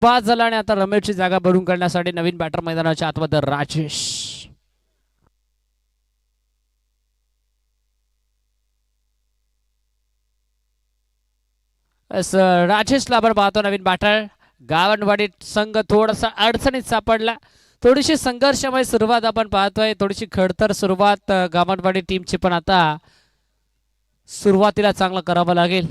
Pass झाला आणि आता रमेशची जागा भरून करण्यासाठी नवीन बॅटर मैदानाच्या आतमध्ये राजेश. राजेशला आपण पाहतो नवीन बॅटर. गावंडवाडी संघ थोडासा अडचणीत सापडला. थोडीशी संघर्षमय सुरुवात आपण पाहतोय. थोडीशी खडतर सुरुवात गावंडवाडी टीमची, पण आता सुरुवातीला चांगलं करावं लागेल.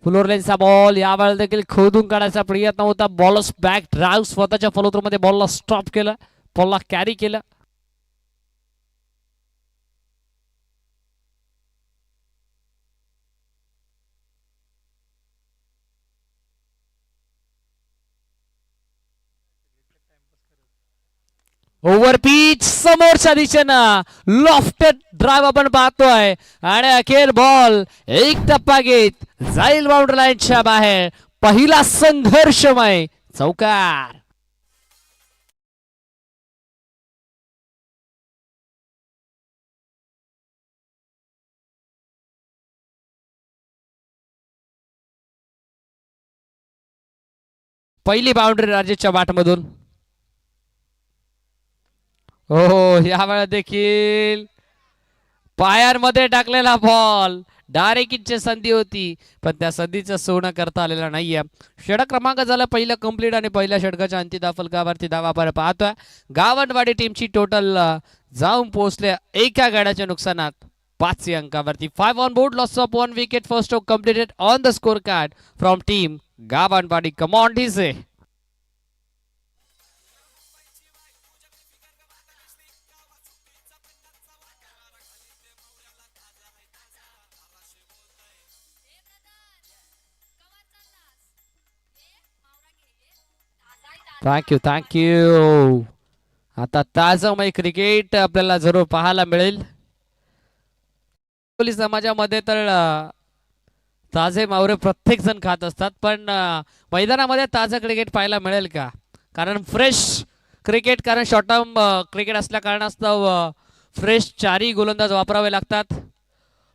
फ्लोरलेनचा बॉल यावेळेला देखील खोदून काढायचा प्रयत्न होता. बॉलच बॅक ड्राईव्ह स्वतःच्या फॉलोथ्रूमध्ये बॉलला स्टॉप केलं, बॉलला कॅरी केलं. ओव्हर पिच समोरच्या दिशेनं लॉफ्टेड ड्राईव्ह आपण पाहतोय आणि अखेर बॉल एक टप्पा घेत जाईल बाउंड्री लाईनच्या बाहेर. पहिला संघर्षमय चौकार. पहिली बाउंड्री राजेशच्या बॅटमधून. हो, यावेळेला देखील पायांमध्ये टाकलेला बॉल. डायरेक्ट संधी होती, पण त्या संधीचं सोनं करता आलेलं नाहीये. षटक क्रमांक झाला पहिलं कंप्लीट आणि पहिल्या षटकाच्या अंतिम फलकावरती धावा आपण पाहतोय. गावंडवाडी टीमची टोटल जाऊन पोहोचले एका गड्याच्या नुकसानात 5 अंकावरती. 5 on board, loss of 1 wicket, first over completed on the score card from team Gavandwadi. Come on DJ. Thank you. आता ताजमय क्रिकेट आपल्याला जरूर पाहायला मिळेल. कोहली समाजामध्ये तर ताजे मावरे प्रत्येक जण खात असतात, पण मैदानामध्ये ताजं क्रिकेट पाहायला मिळेल का? कारण फ्रेश क्रिकेट, कारण शॉर्ट टर्म क्रिकेट असल्या कारणास्तव फ्रेश चारही गोलंदाज वापरावे लागतात.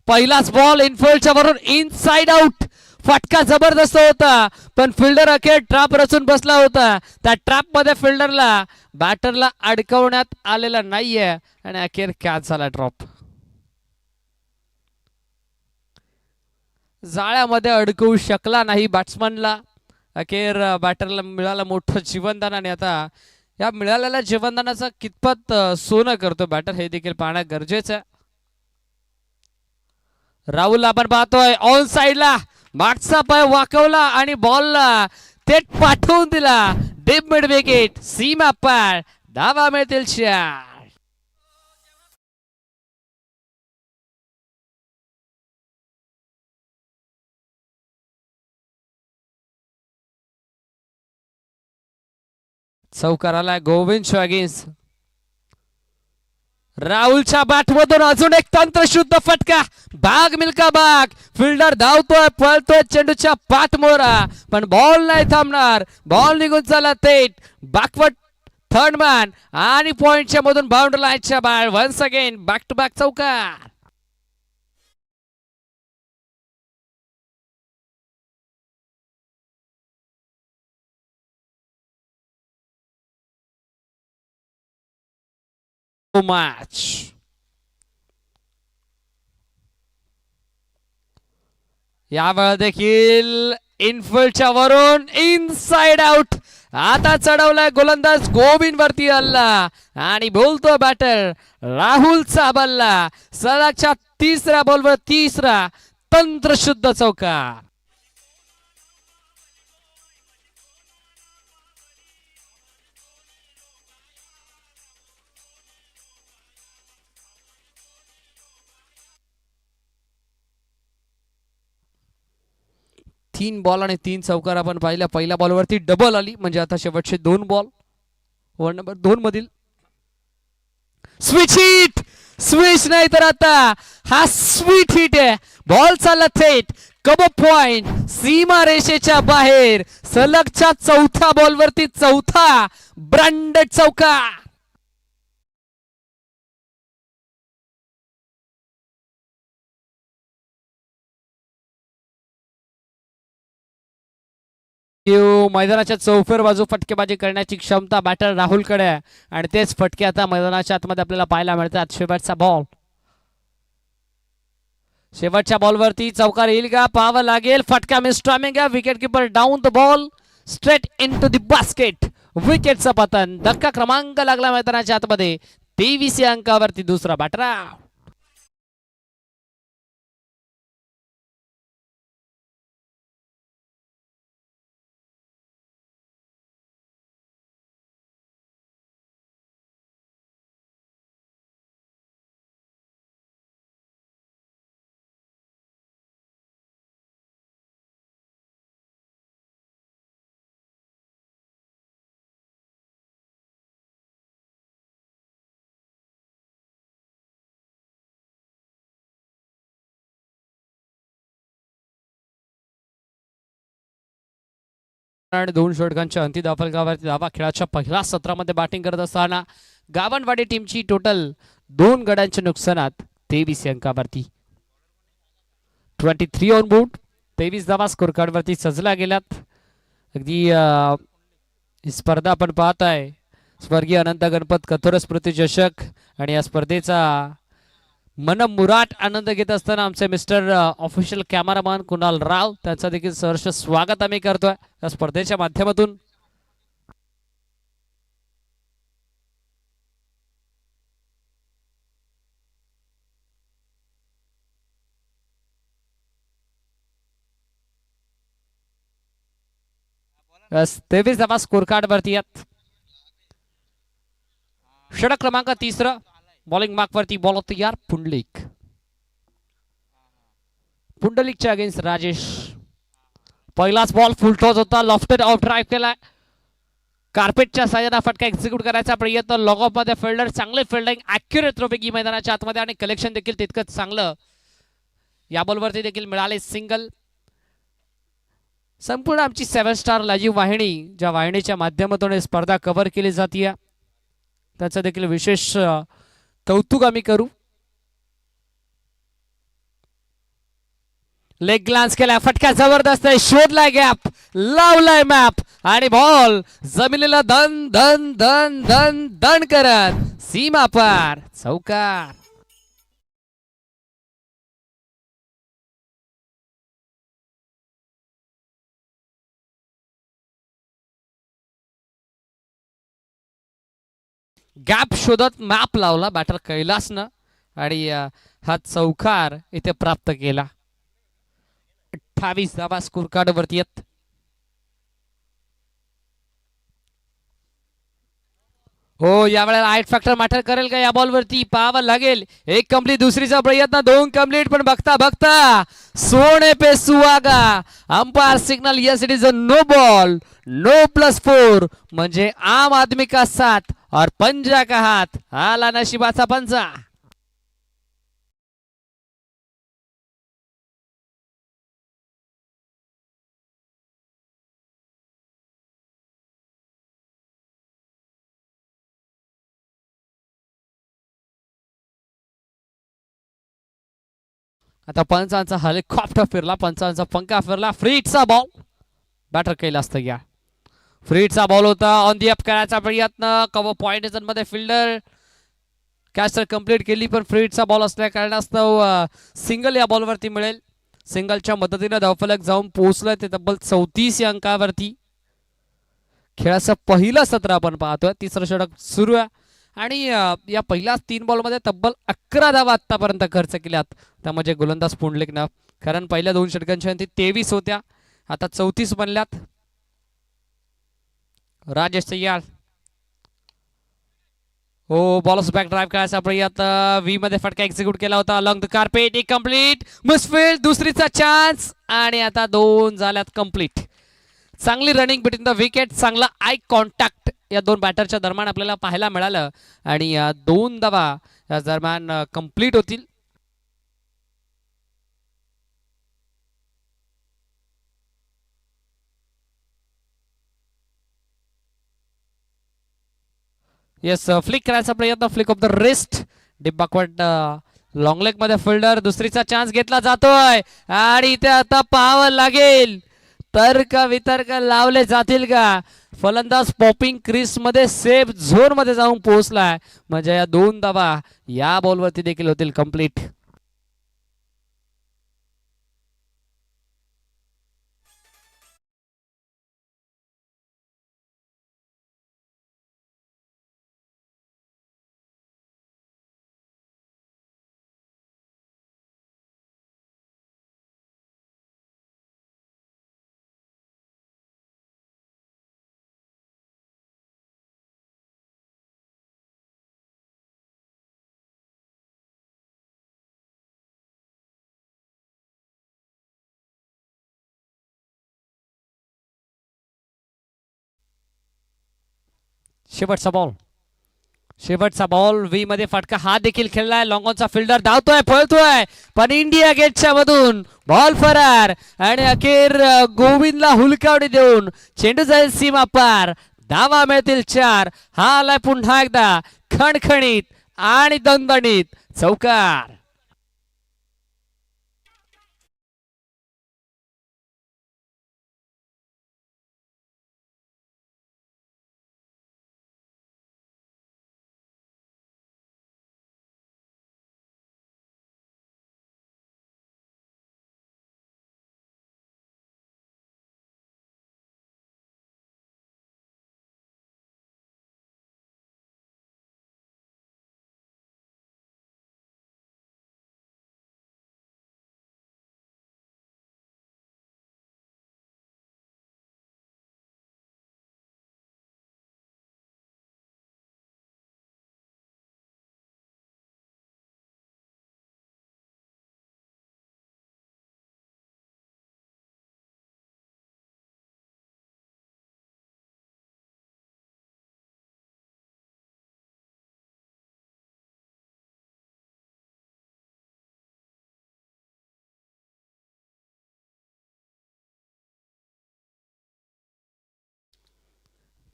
पहिलाच बॉल इनफिल्डच्या वरून इनसाइड आउट. फटका जबरदस्त होता, पण फिल्डर अखेर ट्रॅप रचून बसला होता. त्या ट्रॅप मध्ये फिल्डरला बॅटरला अडकवण्यात आलेला नाहीये आणि अखेर कॅच झाला ड्रॉप. जाळ्यामध्ये अडकवू शकला नाही बॅट्समनला. अखेर बॅटरला मिळालं मोठं जीवनदान आणि आता या मिळालेल्या जीवनदानाचा कितपत सोनं करतो बॅटर हे देखील पाहणं गरजेचं आहे. राहुल आपण पाहतोय ऑन साइडला मागचा पाय वाकवला आणि बॉलला थेट पाठवून दिला. डीप मिड विकेट, सीमा पार, धावा मिळतील 4. चौकाराला गोविंद अगेन्स्ट. राहुलच्या बॅटमधून अजून एक तंत्रशुद्ध फटका. बाग मिल्का बाग. फिल्डर धावतोय, पळतोय चेंडूच्या पाठमोरा, पण बॉल नाही थांबणार. बॉल निघून चला थेट बॅकवर्ड थर्ड मॅन आणि पॉइंटच्या मधून बाउंड्री लाईनच्या बाहेर. Once again back to back चौकार. मॅच यावेळेला देखील इनफिल्डच्या वरून इनसाइड आउट. आता चढवलाय गोलंदाज गोविंद वरती हल्ला आणि बोलतो बॅटर राहुलचा बल्ला. सलगच्या तिसऱ्या बॉलवर तिसरा तंत्रशुद्ध चौकार. तीन बॉल आणि 3 चौकार आपण पाहिल्या. पहिल्या बॉलवरती डबल आली, म्हणजे आता शेवटचे 2 बॉल ओव्हर नंबर 2 मधील. Switch hit. स्विच नाही तर आता हा स्वीट हिट आहे. बॉल चालला थेट कब पॉइंट, सीमा रेषेच्या बाहेर. सलगच्या चौथ्या बॉलवरती चौथा ब्रँडेड चौकार. मैदानाच्या चौफेर बाजू फटकेबाजी करण्याची क्षमता बॅटर राहुलकडे आहे आणि तेच फटके आता मैदानाच्या आतमध्ये आपल्याला पाहायला मिळतात. शेवटच्या बॉलवरती चौकार येईल का पाहावं लागेल. फटका मिस टायमिंग आहे. Wicket keeper down the ball straight in to the basket. विकेटचं पतन. धक्का क्रमांक लागला मैदानाच्या आतमध्ये. 23 अंकावरती दुसरा बॅटर आउट. आणि 2 षटकांच्या अंतिम धावफलकावरती धावा. खेळाच्या पहिल्या सत्रामध्ये बॅटिंग करत असताना गावणवाडी टीमची टोटल 2 गड्यांच्या नुकसानात 23 अंकावरती. 23 on board. 23 धावा स्कोर कार्ड वरती सजला गेल्यात. अगदी ही स्पर्धा आपण पाहत आहे. स्वर्गीय अनंत गणपत कथोर स्मृती चषक आणि या स्पर्धेचा मनमुराट आनंद घेत असताना आमचे मिस्टर ऑफिशियल कॅमेरामॅन कुणाल राव त्यांचा देखील सहर्ष स्वागत आम्ही करतोय या स्पर्धेच्या माध्यमातून. बस 23 धावा स्कोर कार्ड वरती आहेत. षटक क्रमांक 3 बॉलिंग मार्क वरती बॉल तयार. पुंडलिकच्या अगेन्स्ट राजेश. पहिलाच बॉल फुल टॉस होता. लॉफ्टेड ऑफ ड्राईव्ह केला. कार्पेटच्या साह्याने फटका एक्झिक्यूट करायचा प्रयत्न. लॉग ऑफ मध्ये फिल्डर चांगले फिल्डिंग ॲक्युरेट थ्रोपैकी मैदानाच्या आतमध्ये आणि कलेक्शन देखील तितकंच चांगलं या बॉलवरती देखील मिळाले सिंगल. संपूर्ण आमची 7 स्टार लाईव्ह वाहिनी ज्या वाहिनीच्या माध्यमातून स्पर्धा कव्हर केली जाते त्याचं देखील विशेष कौतुक आम्ही करू. लेग ग्लान्स केला. फटका जबरदस्त आहे. शोधलाय गॅप. लावलाय मॅप आणि बॉल जमिनीला धन धन धन धन धन करत सीमा पार चौकार. गॅप शोधत मॅप लावला बॅटर कैलासनं आणि हा चौकार इथे प्राप्त केला. 28 धावा स्कोर कार्ड वरती आहेत. हो यावेळेला आईट फॅक्टर मॅटर करेल का या बॉल वरती पाहावं लागेल. एक कंप्लीट दुसरीचा प्रयत्न 2 कंप्लीट पण बघता बघता सोने पे सुहागा. Umpire signal yes it is a no ball no +4 म्हणजे आम आदमी का साथ और पंजा का हाथ. आला नशिबाचा पंजा. आता पंचांचा हेलिकॉप्टर फिरला. पंचांचा पंखा फिरला. फ्रीटचा बॉल बॅटर केला असतं या. फ्रीटचा बॉल होता. ऑन दी अप करायचा प्रयत्न. कव्हर पॉइंट मध्ये फिल्डर कॅच कंप्लीट केली पण फ्रीटचा बॉल असल्या कारणास्तव सिंगल या बॉलवरती मिळेल. सिंगलच्या मदतीने धावफलक जाऊन पोहोचलंय ते तब्बल 34 अंकावरती. खेळाचं पहिलं सत्र आपण पाहतोय. तिसरं षटक सुरू आहे आणि या पहिल्या 3 बॉलमध्ये तब्बल 11 धावा आतापर्यंत खर्च केल्यात. त्यामध्ये गोलंदाज पुंडलिकनं कारण पहिल्या 2 षटकांच्या अंती 23 होत्या आता 34 बनल्यात. राजेश तयार. हो बॉलच बॅक ड्राईव्ह करायचा प्रयत्न. व्ही मध्ये फटका एक्झिक्यूट केला होता. Along the carpet. एक कंप्लीट मिसफील्ड. दुसरीचा चान्स आणि आता 2 झाल्यात कंप्लीट. चांगली रनिंग बिटवीन द विकेट. चांगला आय कॉन्टॅक्ट या 2 बॅटरच्या दरम्यान आपल्याला पाहायला मिळालं आणि या 2 धावा या दरम्यान कंप्लीट होतील. येस फ्लिक करायचा प्रयत्न. Flick off the wrist. Deep backward long leg मध्ये फिल्डर. दुसरीचा चान्स घेतला जातोय आणि इथे आता पाहावं लागेल तर्क वितर्क लावले जातील का? फलंदाज पॉपिंग क्रीज मध्ये सेफ झोन मध्ये जाऊन पोहोचलाय, म्हणजे या 2 धावा या बॉलवरती देखील होतील कंप्लीट. शेवटचा बॉल, शेवटचा बॉल व्ही मध्ये फटका हा देखील खेळलाय. लॉंगॉनचा फिल्डर धावतोय, पळतोय, पण इंडिया गेटच्या मधून बॉल फरार. आणि अखेर गोविंदला हुलकावडी देऊन चेंडू जाईल सीमा पार. धावा मिळतील 4. हा आलाय पुन्हा एकदा खणखणीत आणि दणदणीत चौकार.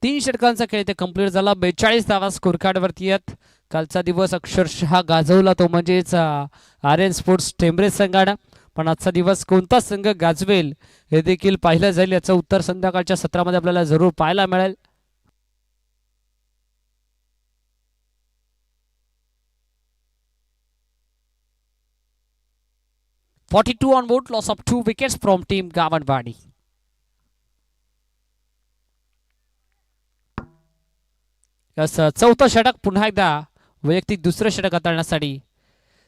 तीन षटकांचा खेळ इथे कंप्लीट झाला. 42 धावा स्कोर कार्ड वरती आहेत. कालचा दिवस अक्षरशः गाजवला तो म्हणजेच आर्यन स्पोर्ट्स टेंबरे संघानं. पण आजचा दिवस कोणता संघ गाजवेल हे देखील पाहिलं जाईल. याचं उत्तर संध्याकाळच्या सत्रामध्ये आपल्याला जरूर पाहायला मिळेल. .42 on board, loss of 2 wickets from team गावणवाडी. चौथं षटक पुन्हा एकदा वैयक्तिक दुसरं षटक हाताळण्यासाठी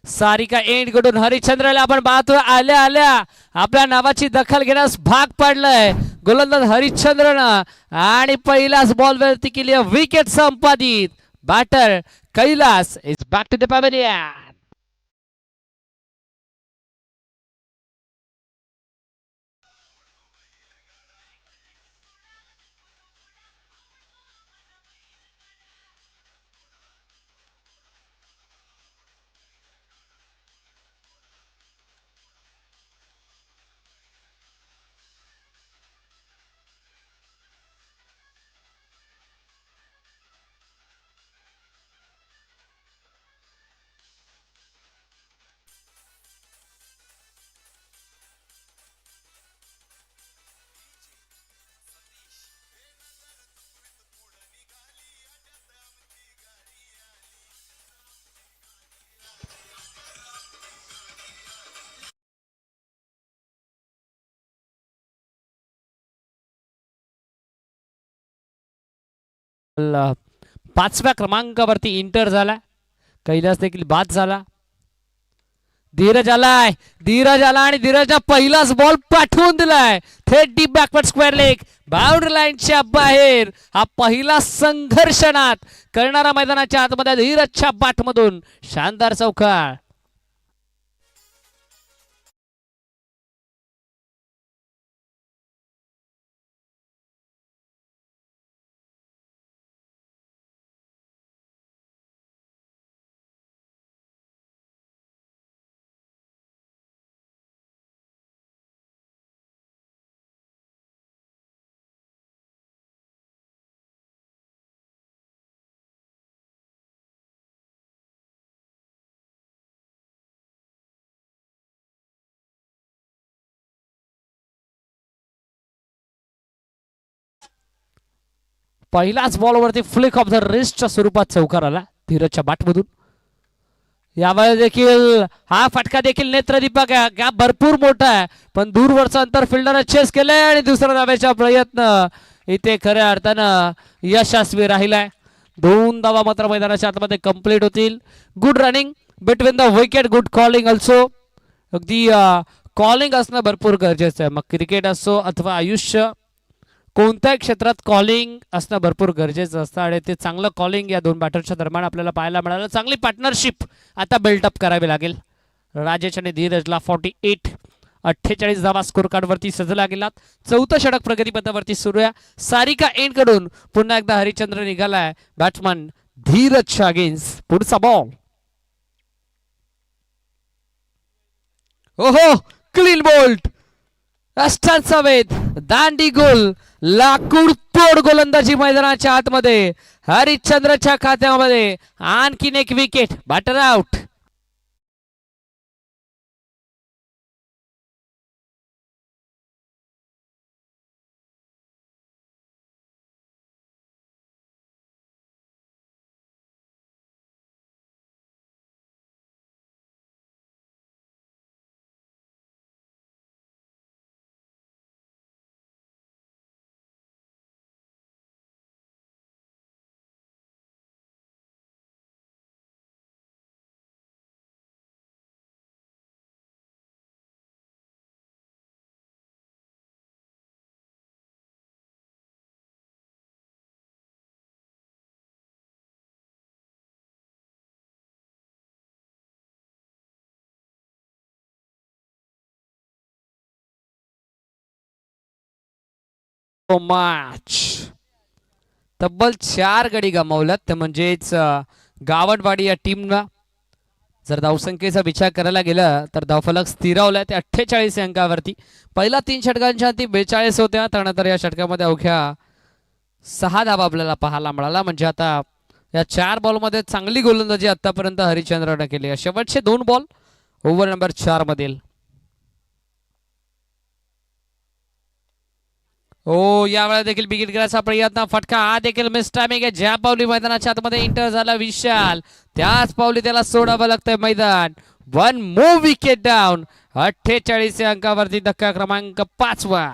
सारिका एंड कडून हरिश्चंद्रला आपण पाहतोय आल्या आल्या आपल्या नावाची दखल घेण्यास भाग पाडलंय गोलंदाज हरिश्चंद्रनं. आणि पहिलाच बॉल वरती केली विकेट संपादित. Batter Kailas is back to the pavilion. पाचव्या क्रमांकावरती इंटर झाला. कैलास देखील बाद झाला. धीरज आलाय, धीरज आला आणि धीरजचा पहिलाच बॉल पाठवून दिलाय थेट deep backward square leg boundary लाईनच्या बाहेर. हा पहिला संघर्षणात करणारा मैदानाच्या आतमध्ये धीरजच्या बाटमधून शानदार चौकार. पहिल्याच बॉलवरती फ्लिक ऑफ द रिस्टच्या स्वरूपात चौकार आला धीरजच्या बॅटमधून. यावेळेस देखील हा फटका देखील नेत्रदीपक आहे. गॅप भरपूर मोठा आहे पण दूरवरचं अंतर फिल्डरने चेस केलंय आणि दुसरा धाब्याचा प्रयत्न इथे खऱ्या अर्थानं यशस्वी राहिलाय. 2 धावा मात्र मैदानाच्या आतमध्ये कंप्लीट होतील. Good running between the wicket, good calling also. अगदी कॉलिंग असणं भरपूर गरजेचं आहे. मग क्रिकेट असो अथवा आयुष्य, कोणत्याही क्षेत्रात कॉलिंग असणं भरपूर गरजेचं असतं आणि ते चांगलं कॉलिंग या दोन बॅटरच्या दरम्यान आपल्याला पाहायला मिळालं. चांगली पार्टनरशिप आता बिल्डअप करावी लागेल. राजेश आणि धीरजला 48 धावा स्कोर कार्डवरती सजला गेलात. चौथं षटक प्रगतीपथावरती सुरू आहे. सारिका एंड कडून पुन्हा एकदा हरिश्चंद्र निघालाय बॅट्समन धीरजच्या अगेन्स्ट. पुढचा बॉल. ओहो, क्लीन बोल्ट, अष्टांचा वेध, दांडी गोल, लाकूड तोड गोलंदाजी मैदानाच्या आतमध्ये. हरिश्चंद्रच्या खात्यामध्ये आणखीन एक विकेट. Batter out. मॅच तब्बल 4 गडी गमावल्यात. ते म्हणजेच गावडवाडी या टीमला जर धावसंख्येचा विचार करायला गेला तर धावफलक स्थिरावलाय ते 48 अंकावरती. पहिला 3 षटकांच्या आधी 42 होत्या. त्यानंतर या षटकामध्ये अवघ्या 6 धावा आपल्याला पाहायला मिळाला. म्हणजे आता या 4 बॉलमध्ये चांगली गोलंदाजी आतापर्यंत हरिश्चंद्रने केली आहे. शेवटचे 2 बॉल ओव्हर नंबर 4 मधील. हो, यावेळेला देखील विकेट घेण्याचा प्रयत्न, फटका हा देखील मिस टायमिंग आहे. ज्या पावली मैदानाच्या आतमध्ये इंटर झाला विशाल, त्याच पावली त्याला सोडावं लागतंय मैदान. 1 मोर विकेट डाऊन. 48 अंकावरती धक्का क्रमांक 5वा.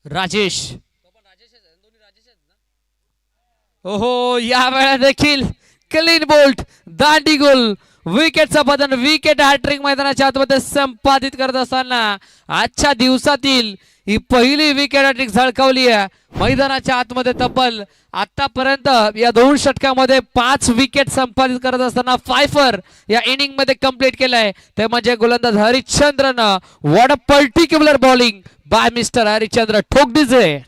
राजेश, ओहो, या वेळा देखील क्लीन बोल्ट, दांडी गोल, विकेटचा बदन, विकेट हॅट्रिक मैदानाच्या आतमध्ये संपादित करत असताना आजच्या दिवसातील ही पहिली विकेट हॅट्रिक झळकावली आहे मैदानाच्या आतमध्ये. तब्बल आतापर्यंत या 2 षटकामध्ये 5 विकेट संपादित करत असताना फायफर या इनिंग मध्ये कंप्लीट केलाय ते म्हणजे गोलंदाज हरिश्चंद्रनं. What a particular bowling by mister Harishchandra. ठोक दीजिए.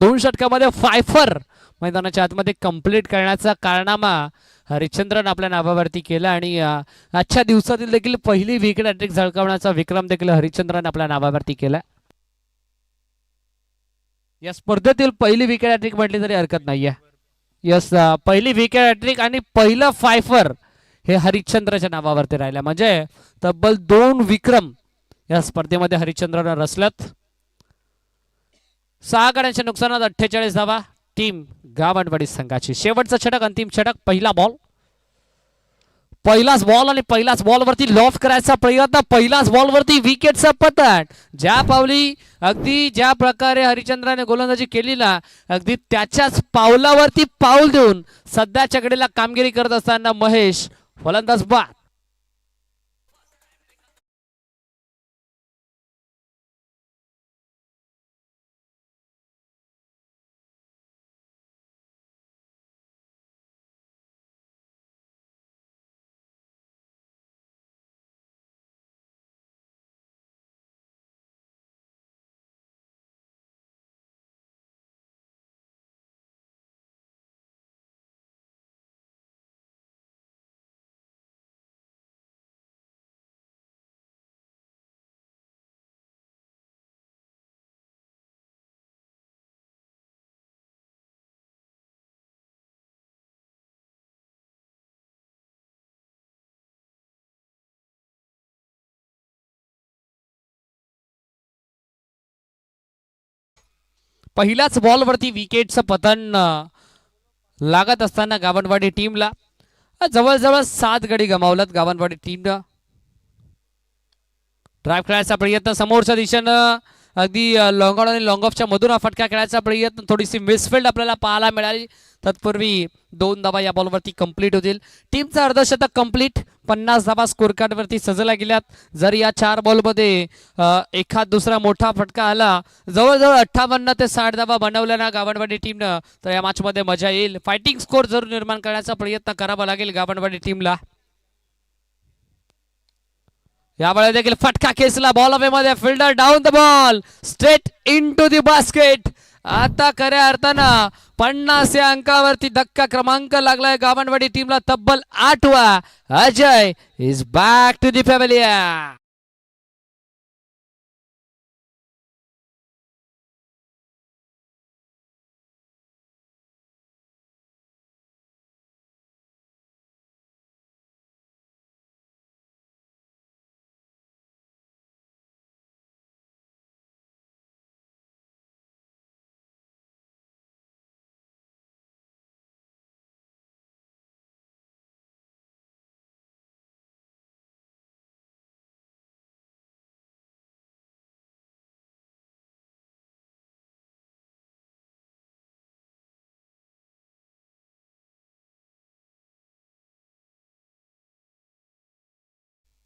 दोन षटकामध्ये फायफर मैदानाच्या आतमध्ये कंप्लीट करण्याचा कारनामा हरिश्चंद्रन आपल्या नावावरती केला आणि आजच्या दिवसातील देखील पहिली विकेट हॅट्रिक झळकावण्याचा विक्रम देखील हरिश्चंद्रन आपल्या नावावरती केला. या स्पर्धेतील पहिली विकेट हॅट्रिक म्हटली तरी हरकत नाहीये. यस, पहिली विकेट हॅट्रिक आणि पहिलं फायफर हे हरिश्चंद्रच्या नावावरती राहिलं, म्हणजे तब्बल 2 विक्रम या स्पर्धेमध्ये हरिश्चंद्रनं रचल्यात. 6 गड्यांच्या नुकसानात 48 धावा टीम गावंडवाडी संघाची. शेवटचा षटक, अंतिम षटक, पहिलाच बॉल आणि पहिलाच बॉलवरती लॉफ करायचा प्रयत्न, पहिलाच बॉलवरती विकेटचा पतन. ज्या प्रकारे हरिश्चंद्राने गोलंदाजी केली ना, अगदी त्याच्याच पावलावरती पाऊल देऊन सध्याच्या घडीला कामगिरी करत असताना महेश फलंदाज बाद. पहिल्याच बॉलवरती विकेटचं पतन लागत असताना गावंडवाडी टीमला जवळजवळ 7 गडी गमावलात गावंडवाडी टीमनं. ड्राईव्ह खेळायचा प्रयत्न समोरच्या दिशेनं, अगदी लॉंग ऑन आणि लॉंग ऑफच्या मधून फटका खेळायचा प्रयत्न, थोडीशी मिसफिल्ड आपल्याला पाहायला मिळाली. तत्पूर्वी 2 धावा या बॉलवरती कंप्लीट होतील. टीमचं अर्धशतक कंप्लीट, 50 धावा स्कोर कार्डवरती सजवल्या गेल्यात. जर या 4 बॉलमध्ये एखाद दुसरा मोठा फटका आला, जवळजवळ 58 ते 60 धावा बनवल्या ना गावंडवाडी टीमनं, तर या मॅचमध्ये मजा येईल. फायटिंग स्कोर जरूर निर्माण करण्याचा प्रयत्न करावा लागेल गावंडवाडी टीमला. यावेळेस देखील फटका खेचला बॉल अवे मध्ये, fielder down the ball, straight in to the basket. आता खऱ्या अर्थानं 50 या अंकावरती धक्का क्रमांक लागलाय गावंडवाडी टीमला, तब्बल 8वा. Ajay is back to the pavilion.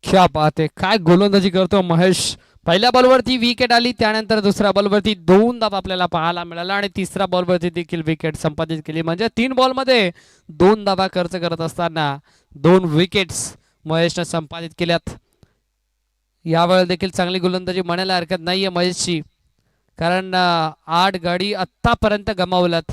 क्या बात आहे, काय गोलंदाजी करतो महेश. पहिल्या बॉलवरती विकेट आली, त्यानंतर दुसऱ्या बॉलवरती 2 धावा आपल्याला पाहायला मिळाला आणि तिसऱ्या बॉलवरती देखील विकेट संपादित केली. म्हणजे 3 बॉलमध्ये 2 धावा खर्च करत असताना 2 विकेट्स महेशने संपादित केल्यात. यावेळेस देखील चांगली गोलंदाजी म्हणायला हरकत नाहीये महेशची, कारण 8 गडी आतापर्यंत गमावल्यात.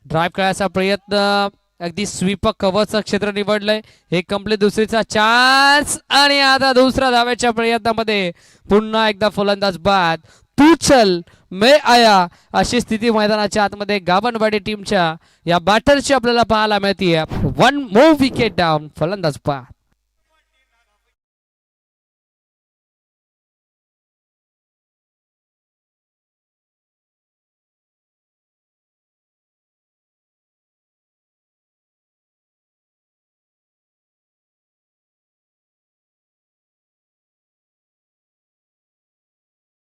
ड्राईव्ह करायचा प्रयत्न, अगदी स्वीप कव्हरचं क्षेत्र निवडलंय. एक कंप्लीट, दुसरीचा चान्स आणि आता दुसऱ्या धाव्याच्या प्रयत्नामध्ये पुन्हा एकदा फलंदाज बाद. तू चल मैं आया अशी स्थिती मैदानाच्या आतमध्ये गावंडवाडी टीमच्या या बॅटरची आपल्याला पाहायला मिळते. 1 मोर विकेट डाऊन, फलंदाज बाद.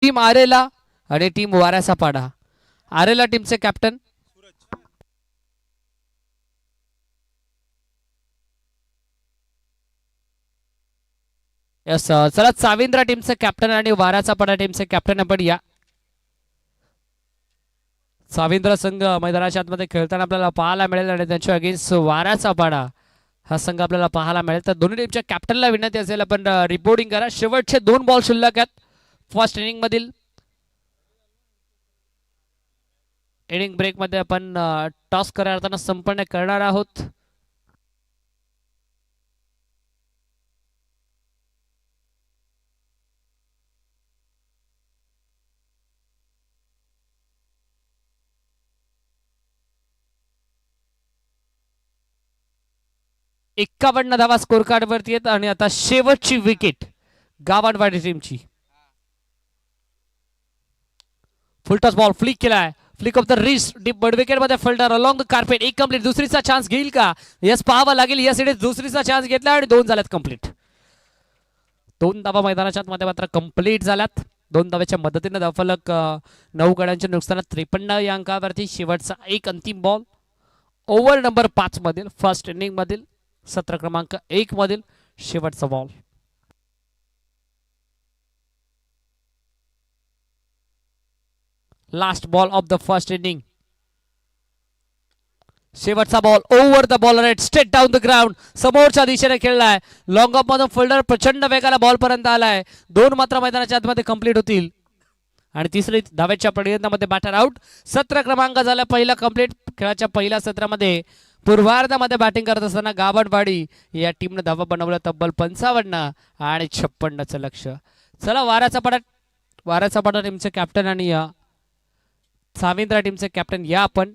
टीम आरेला आणि टीम वाऱ्याचा पाडा. आरेला टीमचे कॅप्टन यस, चला चाविंद्रा टीमचे कॅप्टन आणि वाऱ्याचा पाडा टीमचे कॅप्टन आपण या. चाविंद्रा संघ मैदानाच्या आतमध्ये खेळताना आपल्याला पाहायला मिळेल आणि त्यांच्या अगेन्स्ट वाऱ्याचा पाडा हा संघ आपल्याला पाहायला मिळेल. तर दोन्ही टीमच्या कॅप्टनला विनंती असेल आपण रिपोर्टिंग करा. शेवटचे 2 बॉल शिल्लक आहेत फर्स्ट इनिंग मधील. इनिंग ब्रेकमध्ये आपण टॉस करताना संपन्न करणार आहोत. एक्कावन्न धावा स्कोर कार्ड वरती आहेत आणि आता शेवटची विकेट गावंडवाडी टीमची. फुलटॉस बॉल फ्लिक केलाय. Flick off the wrist deep bud wicket मध्ये फिल्डर अलॉंग द कार्पेट. एक कंप्लीट. दुसरीचा चान्स घेईल का? यस पाहावा लागेल. Yes it is. दुसरीचा चान्स घेतला आणि 2 झाल्यात कंप्लीट. 2 धावा मैदानाच्या मध्ये मात्र कंप्लीट झाल्यात. 2 धाव्याच्या मदतीने धावफलक 9 गड्यांच्या नुकसानात 53 या अंकावरती. शेवटचा एक अंतिम बॉल ओव्हर नंबर 5 मधील फर्स्ट इनिंग मधील सत्र क्रमांक 1 मधील शेवटचा ball. Last ball of the first inning. शेवटचा ball over the ball rate straight down the ground. समोरच्या दिशेने खेळलाय. लॉंग ऑफ मधून फिल्डर प्रचंड वेगाला बॉल पर्यंत आलाय. 2 मात्र मैदानाच्या आतमध्ये कंप्लीट होतील आणि तिसरी धाव्याच्या प्रयत्नामध्ये बॅटर आउट. सत्र क्रमांक झाला पहिला कंप्लीट. खेळाच्या पहिल्या सत्रामध्ये पूर्वार्धामध्ये बॅटिंग करत असताना गावंडवाडी या टीमने धावा बनवलं तब्बल 55 आणि 56चं लक्ष. चला वाऱ्याचा पडा टीमचे कॅप्टन आणि साविंद्रा टीमचे कॅप्टन या आपण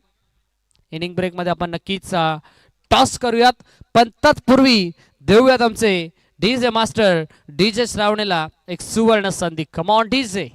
इनिंग ब्रेक मध्ये आपण नक्कीच टॉस करूयात. पण तत्पूर्वी देऊयात आमचे डीजे मास्टर डीजे श्रावणीला एक सुवर्ण संधी. कम ऑन डीजे.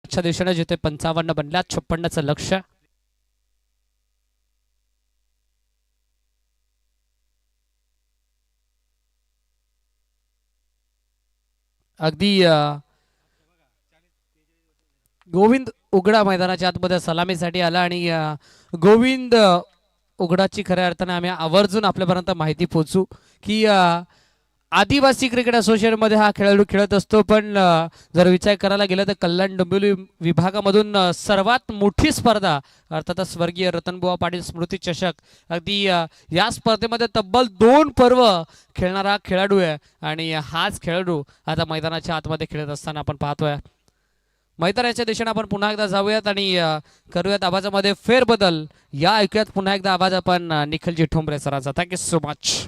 आजच्या दिवसाने जिथे 55 बनल्यात 56चं लक्ष. अगदी गोविंद उघडा मैदानाच्या आतमध्ये सलामीसाठी आला आणि गोविंद उघडाची खऱ्या अर्थाने आम्ही आवर्जून आपल्यापर्यंत माहिती पोहोचू की आदिवासी क्रिकेट असोसिएशनमध्ये हा खेळाडू खेळत असतो. पण जर विचार करायला गेलं तर कल्याण डोंबिवली विभागामधून सर्वात मोठी स्पर्धा अर्थात स्वर्गीय रतनबुवा पाटील स्मृती चषक अगदी या स्पर्धेमध्ये तब्बल 2 पर्व खेळणारा खेळाडू आहे आणि हाच खेळाडू आता मैदानाच्या आतमध्ये खेळत असताना आपण पाहतोय. मैदानाच्या दिशेने आपण पुन्हा एकदा जाऊयात आणि करूयात आवाजामध्ये फेरबदल. या ऐकूयात पुन्हा एकदा आवाज आपण निखिलजी ठोंबरे सरांचा. Thank you so much.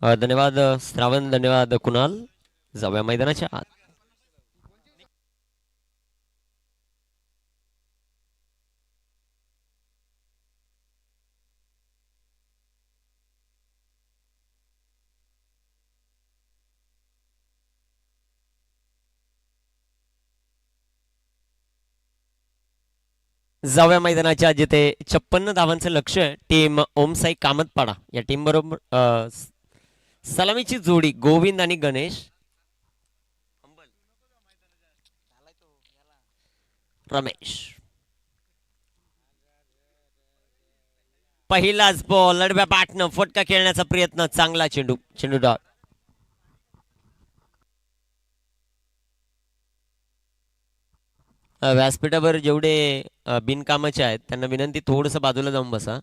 धन्यवाद श्रावण, धन्यवाद कुणाल. जाऊया मैदानाच्या आत. जाऊया मैदानाच्या जिथे 56 धावांचं लक्ष आहे. टीम ओमसाई कामतपाडा या टीम बरोबर सलामीची जोडी गोविंद आणि गणेश. रमेश पहिलाच बॉल लढव्या बॅटनं फटका खेळण्याचा प्रयत्न. चांगला चेंडू, चेंडू डॉट. व्यासपीठावर जेवढे बिनकामाचे आहेत त्यांना विनंती थोडस बाजूला जाऊन बसा.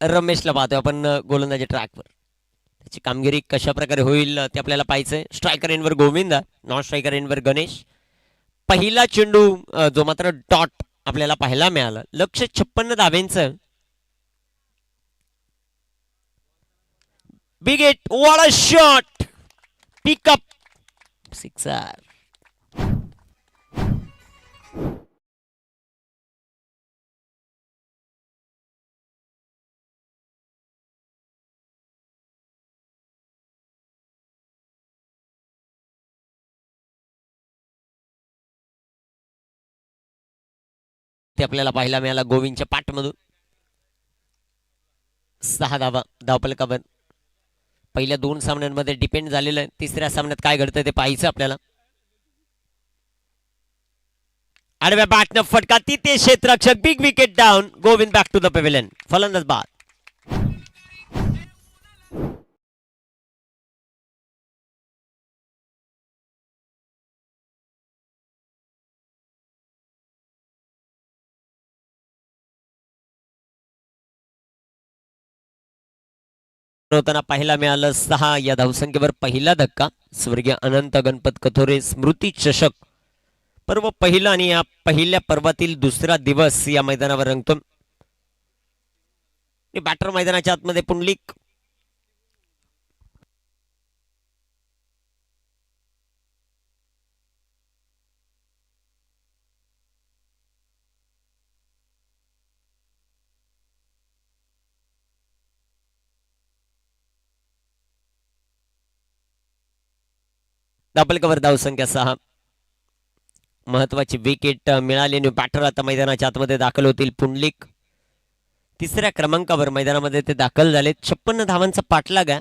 रमेशला पाहतोय आपण गोलंदाजी ट्रॅकवर. त्याची कामगिरी कशा प्रकारे होईल ते आपल्याला पाहायचंय. स्ट्रायकर एंडवर गोविंद, नॉन स्ट्रायकर एंडवर गणेश. पहिला चेंडू जो मात्र डॉट आपल्याला पाहायला मिळाला. लक्ष 56 धावेंचं. Big hit, what a shot, pick up, sixer. ते आपल्याला पाहायला मिळाला गोविंदच्या पाठमधून. 6 धावा धावफलकावर. पहिल्या 2 सामन्यांमध्ये डिपेंड झालेलं आहे. तिसऱ्या सामन्यात काय घडतंय ते पाहायचं आपल्याला. आडव्या बॅटनं फटका, तिथे क्षेत्ररक्षक. Big wicket down. Govind back to the pavilion. फलंदाज बाद. होताना पाहायला मिळालं 6 या धावसंख्येवर पहिला धक्का. स्वर्गीय अनंत गणपत कथोरे स्मृती चषक पर्व पहिलं आणि या पहिल्या पर्वातील दुसरा दिवस या मैदानावर रंगतो. बॅटर मैदानाच्या आतमध्ये पुंडलिक. डबल कव्हर धावसंख्या 6. महत्वाची विकेट मिळाली. बॅटर आता मैदानाच्या आतमध्ये दाखल होतील. पुंडलिक तिसऱ्या क्रमांकावर मैदानामध्ये ते दाखल झाले. 56 धावांचा पाठलाग आहे.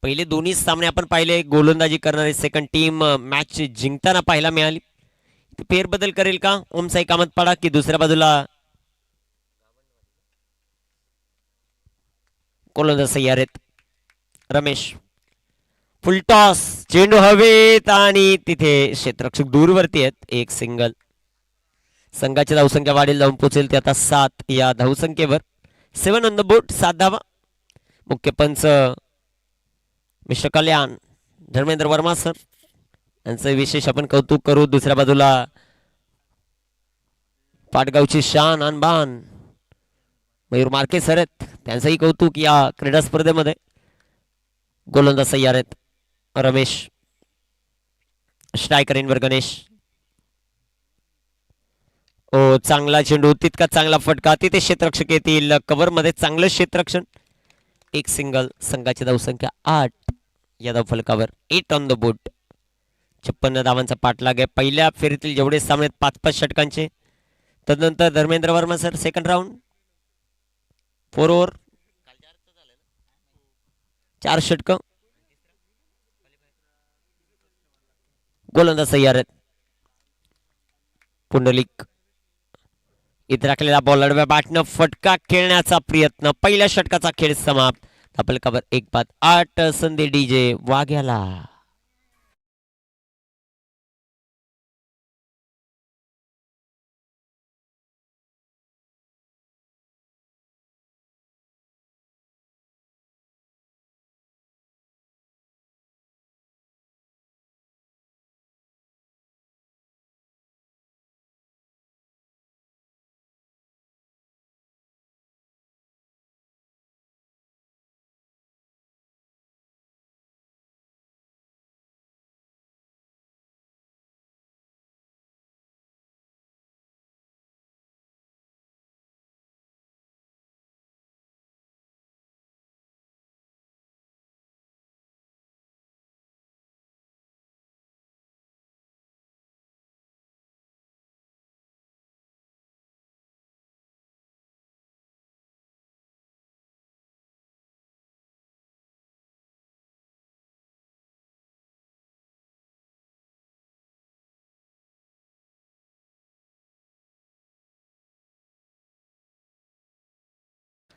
पहिले दोन्ही सामने आपण पाहिले गोलंदाजी करणारी सेकंड टीम मॅच जिंकताना पाहायला मिळाली. फेरबदल करेल का ओमसाई कामतपाडा की दुसऱ्या बाजूला गोलंदाज तयार आहेत. रमेश फुलटॉस, चेंडू हवेत आणि तिथे क्षेत्ररक्षक दूरवरती आहेत. एक सिंगल. संघाची धावसंख्या वाढेल, जाऊन पोहोचेल ते आता 7 या धावसंख्येवर. 7 ऑन द बोर्ड, 7 धावा. मुख्य पंच मिस्टर कल्याण धर्मेंद्र वर्मा सर यांचं विशेष आपण कौतुक करू. दुसऱ्या बाजूला पाटगावची शान अनबान मयूर मार्के सर आहेत, त्यांचंही कौतुक या क्रीडा स्पर्धेमध्ये. गोलंदाज तयार आहेत. रमेश स्ट्रायकर इनवर गणेश. ओ चांगला चेंडू, तितका चांगला फटका. तिथे क्षेत्ररक्षक येतील कव्हर मध्ये. चांगलं क्षेत्ररक्षण. एक सिंगल. संघाची धावसंख्या 8 या धावफलकावर. 8 ऑन द बोर्ड. 56 धावांचा पाठलाग आहे. पहिल्या फेरीतील जेवढे सामने 5-5 षटकांचे. तदनंतर Dharmendra Verma sir second round 4 over 4 षटक. गोलंदाज तयार आहेत. पुंडलिक इथे राखलेला बॉल अडव्या बॅटनं फटका खेळण्याचा प्रयत्न. पहिल्या षटकाचा खेळ समाप्त. धावफलकावर 1 बाद. 8 संधी डीजे वाघ्याला.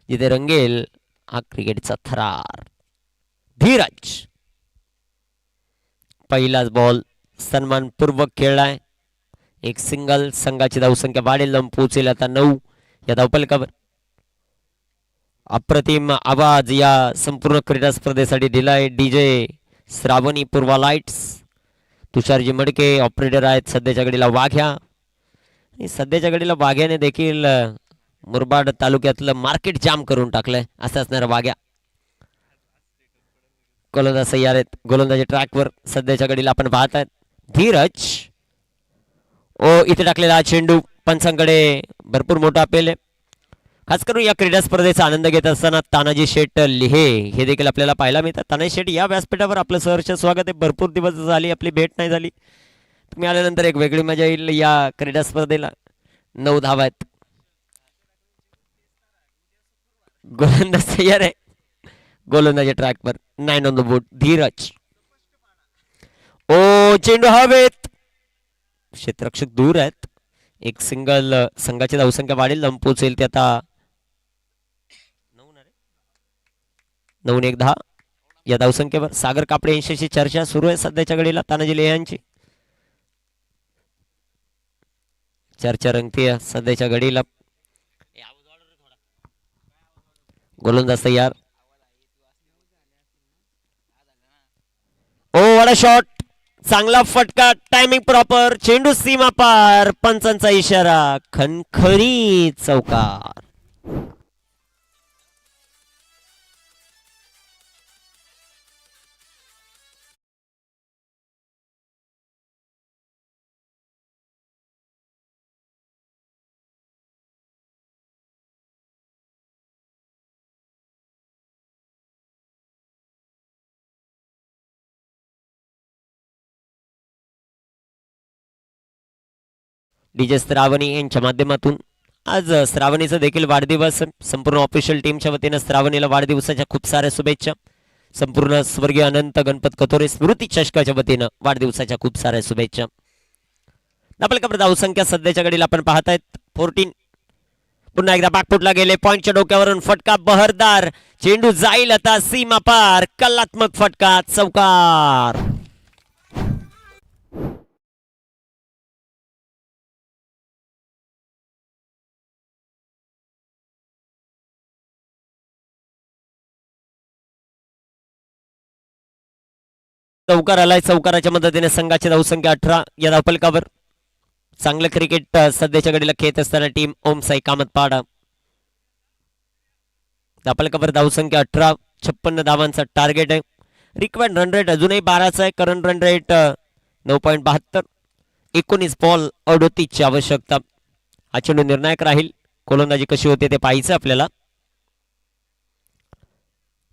जिथे रंगेल हा क्रिकेटचा थरार. धीरज पहिलाच बॉल सन्मानपूर्वक खेळलाय. एक सिंगल. संघाची धावसंख्या वाढेल, लांब पोहोचेल आता 9 या धावफलकावर. अप्रतिम आवाज या संपूर्ण क्रीडा स्पर्धेसाठी दिलाय डीजे श्रावणी पूर्वा लाईट्स. तुषारजी मडके ऑपरेटर आहेत. सध्याच्या घडीला वाघ्या आणि सध्याच्या घडीला वाघ्याने देखील मुरबाड तालुक्यातलं मार्केट जाम करून टाकलंय असं असणार वाघ्या. गोलंदाज तयार आहेत. गोलंदाजी ट्रॅकवर सध्याच्या घडीला आपण पाहत आहेत. धीरज इथे टाकलेला चेंडू पंचांकडे भरपूर मोठा अपील आहे. खास करून या क्रीडा स्पर्धेचा आनंद घेत असताना तानाजी शेठ लिहे हे देखील आपल्याला पाहायला मिळतात. तानाजी शेठ या व्यासपीठावर आपलं सहर्ष स्वागत आहे. भरपूर दिवस झाली आपली भेट नाही झाली. तुम्ही आल्यानंतर एक वेगळी मजा येईल या क्रीडा स्पर्धेला. 9 धावा आहेत. गोलंदाज तयार आहे. गोलंदाजी ट्रॅकवर 9 ऑन द बोर्ड. धीरज चेंडू हवेत. क्षेत्ररक्षक दूर आहेत. एक सिंगल. संघाची धावसंख्या वाढेल, लांब पोहोचेल ते आता 9-1-10 या धावसंख्येवर. सागर कापडे यांच्याशी चर्चा सुरू आहे सध्याच्या घडीला. तानाजी लेहांची चर्चा रंगते सध्याच्या घडीला. गोलंदाज तयार. वडा शॉट. चांगला फटका. Timing proper. चेंडू सीमा पार. पंचांचा इशारा. खणखरी चौकार. डीजे श्रावणी यांच्या माध्यमातून आज श्रावणीचा देखील वाढदिवस. संपूर्ण ऑफिशियल टीमच्या वतीनं श्रावणीला वाढदिवसाच्या खूप साऱ्या शुभेच्छा. संपूर्ण स्वर्गीय अनंत गणपत कथोरे स्मृती चषकाच्या वतीनं वाढदिवसाच्या खूप साऱ्या शुभेच्छा. धावफलकावर धावसंख्या सध्याच्या घडीला आपण पाहतायत 14. पुन्हा एकदा बागफुटला गेले. पॉइंटच्या डोक्यावरून फटका बहरदार. चेंडू जाईल आता सीमा पार. कलात्मक फटका. चौकार. चौकार आलाय. चौकाराच्या मदतीने संघाची धावसंख्या 18 या धावफलकावर. चांगलं क्रिकेट सध्याच्या घडीला खेळत असताना टीम ओम साई कामतपाडा. धावफलकावर धावसंख्या 18. 56 धावांचा टार्गेट आहे. रिक्वायर्ड रन रेट अजूनही 12चा आहे. Current run rate 9.72. 19 बॉल 38ची आवश्यकता. हा चेंडू निर्णायक राहील. गोलंदाजी कशी होते ते पाहायचं आपल्याला.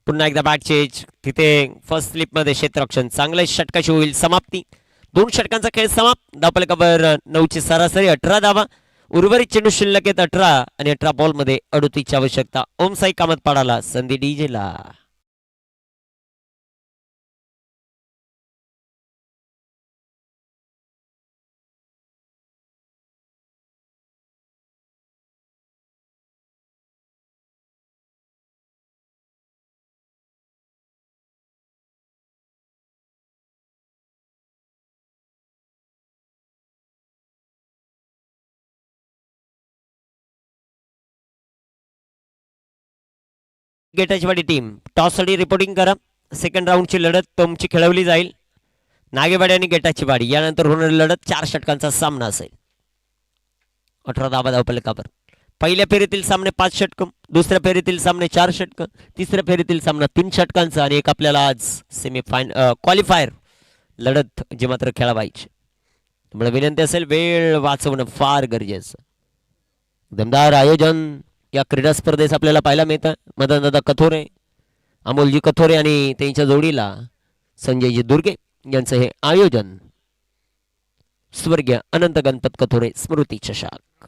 पुन्हा एकदा बॅट चेंज. तिथे फर्स्ट स्लिप मध्ये क्षेत्ररक्षण. चांगल्या षटकाची होईल समाप्ती. 2 षटकांचा खेळ समाप्त. धावफलकावर 9ची सरासरी 18 धावा. उर्वरित चेंडू शिल्लक आहेत 18 आणि 18 बॉल मध्ये 38ची आवश्यकता. ओम साई कामतपाडाला संधी डीजेला. गेटाचीवाडी टीम टॉस साठी रिपोर्टिंग करा. सेकंड राऊंडची लढत तुमची खेळवली जाईल. नागेवाडी आणि गेटाचीवाडी यानंतर होणारी लढत 4 षटकांचा सामना असेल. 18 धावा धावफलकावर. पहिल्या फेरीतील सामने 5 षटक. दुसऱ्या फेरीतील सामने 4 षटक. तिसऱ्या फेरीतील सामना 3 षटकांचा आणि एक आपल्याला आज सेमीफायनल क्वालिफायर लढत जी मात्र खेळवायची. तुम्हाला विनंती असेल वेळ वाचवणं फार गरजेचं. दमदार आयोजन या क्रीडा स्पर्धेस आपल्याला पाहायला मिळतं. मदनदादा कथोरे, अमोलजी कथोरे आणि त्यांच्या जोडीला संजयजी दुर्गे यांचं हे आयोजन. स्वर्गीय अनंत गणपत कथोरे स्मृती चषक.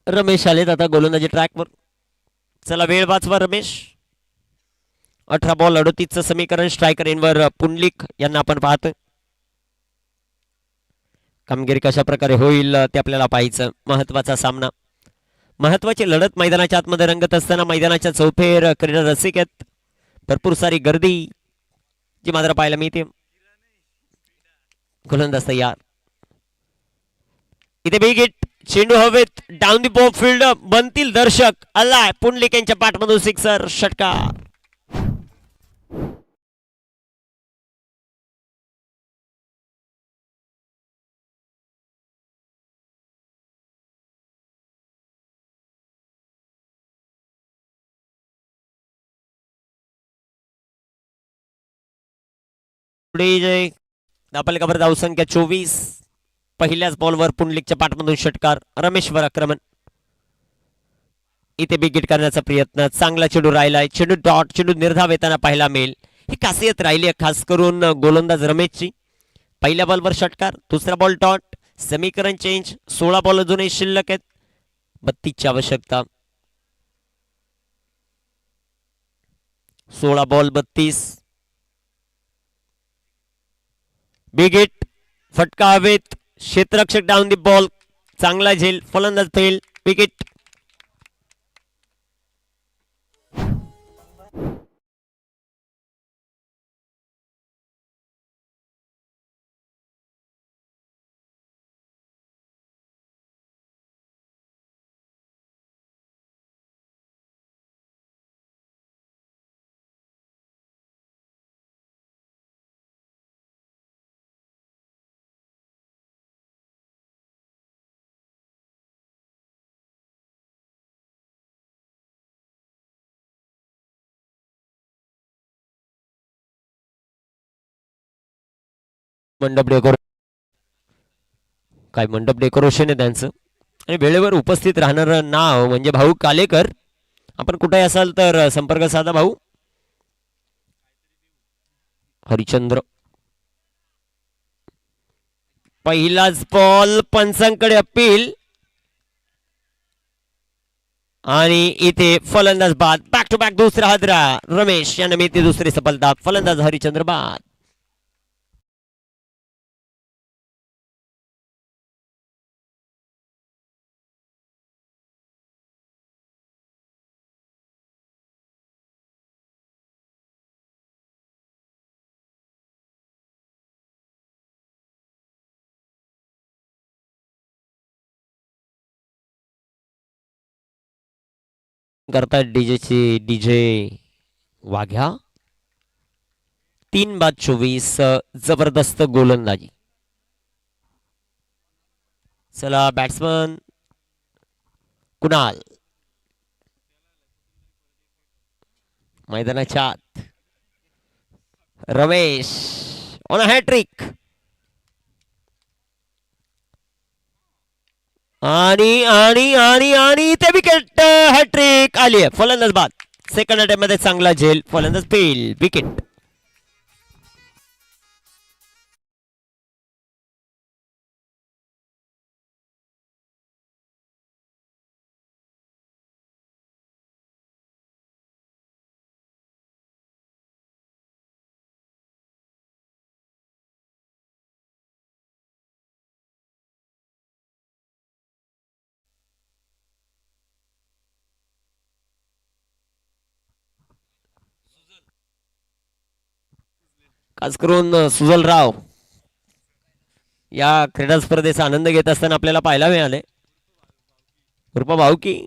रमेश आलेत आता गोलंदाजी ट्रॅकवर. चला वेळ वाचवा रमेश. 18 बॉल 38चं समीकरण. स्ट्रायकर इनवर पुंडलिक यांना आपण पाहतोय. कामगिरी कशा प्रकारे होईल ते आपल्याला पाहायचं. महत्वाचा सामना. महत्वाची लढत मैदानाच्या आतमध्ये रंगत असताना मैदानाच्या चौफेर क्रीडा रसिक आहेत. भरपूर सारी गर्दी जी मात्र पाहायला मिळते. गोलंदाज तयार. इथे बिग हिट, चेंडू हवेत, डाऊन दी बॉल फील्ड, बनतील दर्शक. अल्लाय पुंडलिक यांच्या पाठमधून सिक्सर, षटकार. दापलकावर धाव संख्या 24. पहिल्याच बॉलवर पुंडलिकच्या पाठमधून षटकार. रमेशवर आक्रमण. इथे बिग करण्याचा प्रयत्न. चांगला चेंडू राहिलाय. चेंडू डॉट, चेंडू निर्धाव येताना पाहायला मिळेल. ही खासियत राहिली आहे खास करून गोलंदाज रमेशची. पहिल्या बॉलवर षटकार, दुसरा बॉल डॉट. समीकरण चेंज. 16 बॉल अजूनही शिल्लक आहेत. 32ची आवश्यकता. 16 बॉल 32. बिग हिट, फटका हवेत, क्षेत्ररक्षक डाऊन दी बॉल, चांगला झेल, फलंदाज फेल. विकेट. मंडप डेकोरेशन, काय मंडप डेकोरेशन आहे त्यांचं. आणि वेळेवर उपस्थित राहणार नाव म्हणजे भाऊ कालेकर. आपण कुठे असाल तर संपर्क साधा भाऊ. हरिचंद्र. पहिलाच बॉल, पंचांकडे अपील आणि इथे फलंदाज बाद. बॅक टू बॅक दुसरा हादरा. रमेश यांना मिळते दुसरी सफलता. फलंदाज हरिचंद्र बाद. करतात डीजे वाघ्या. 3 बाद 24. जबरदस्त गोलंदाजी. चला बॅट्समन कुणाल मैदानाच्या आत. Ramesh on a hat trick. आणि आणि आणि आणि ते विकेट. हॅट्रिक आली आहे. फलंदाज बाद. सेकंड अटेम्प्ट मध्ये चांगला झेल, फलंदाज फेल. विकेट. खास करून सुजलराव या क्रीडा स्पर्धेचा आनंद घेत असताना आपल्याला पाहायला मिळाले. कृपा भाऊकी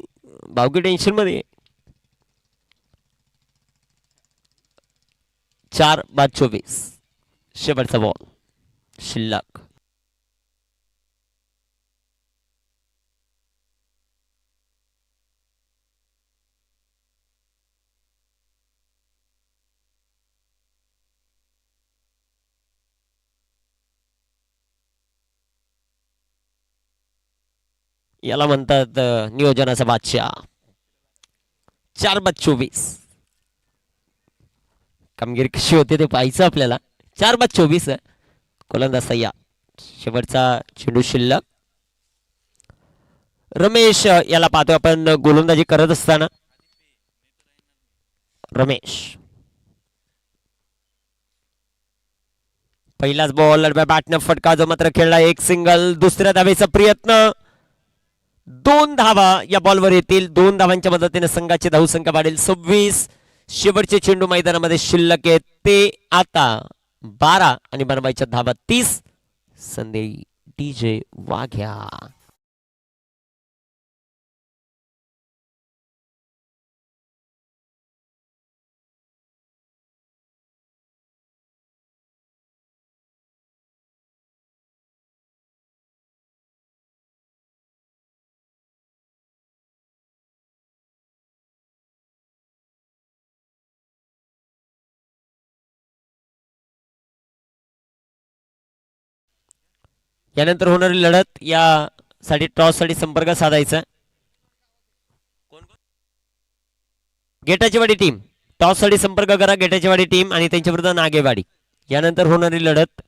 भाऊकी टेन्शन मध्ये. 4 बाद 24. शेवटचा बॉल शिल्लक. याला म्हणतात नियोजनाचा बादशाह. 4 बाद 24. कामगिरी कशी होते ते पाहायचं आपल्याला. 4 बाद 24. गोलंदाज तयार. शेवटचा चेंडू शिल्लक. रमेश याला पाहतोय आपण गोलंदाजी करत असताना. रमेश पहिलाच बॉल बॅटनं फटका जो मात्र खेळला. एक सिंगल. दुसऱ्या धावेचा प्रयत्न. 2 धावा या बॉलवर येतील. 2 धावांच्या मदतीने संघाची धावसंख्या वाढेल 26. शेवटचे चेंडू मैदानामध्ये शिल्लक आहेत ते आता 12 आणि बनवायच्या धावा 30. संधी DJ वाघ्या. यानंतर होणारी लढत यासाठी टॉस साठी संपर्क साधायचा. गेटाची वाडी टीम टॉस साठी संपर्क करा. गेटाची वाडी टीम आणि त्यांच्या विरुद्ध नागेवाडी. यानंतर होणारी लढत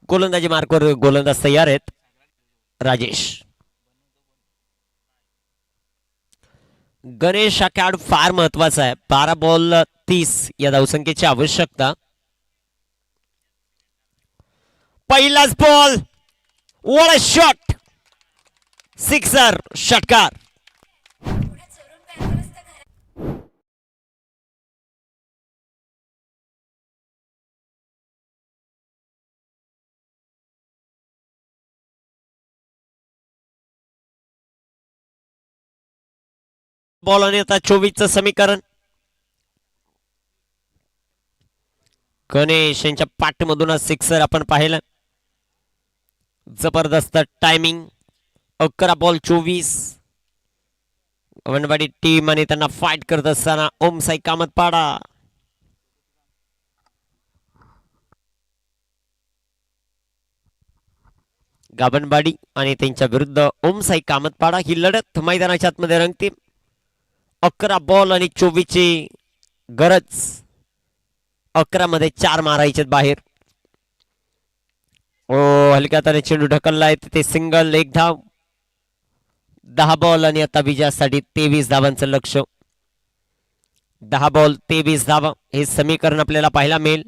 गोलंदाजी मार्कवर गोलंदाज तयार आहेत. राजेश गणेश हा खेळाडू फार महत्वाचा आहे. 12 बॉल 30 या धावसंख्येची आवश्यकता. पहिलाच ball what a shot. Sixer षटकार. बॉल आणि आता 24चं समीकरण. गणेश यांच्या पाठमधून सिक्सर आपण पाहिलं. जबरदस्त टायमिंग. 11 बॉल 24. वनवाडी टीम आणि त्यांना फाईट करत असताना ओम साई कामतपाडा. गाभणवाडी आणि त्यांच्या विरुद्ध ओम साई कामतपाडा ही लढत मैदानाच्या आतमध्ये रंगते. 11 बॉल आणि 24 ची गरज. 11 मध्ये 4 मारायचे बाहेर. ओ हलक्या हाताने चेंडू ढकललाय ते सिंगल. 1 धाव. 10 बॉल आणि आता विजयासाठी 23 धावांचं लक्ष. 10 बॉल 23 धावा हे समीकरण आपल्याला पाहायला मिळेल.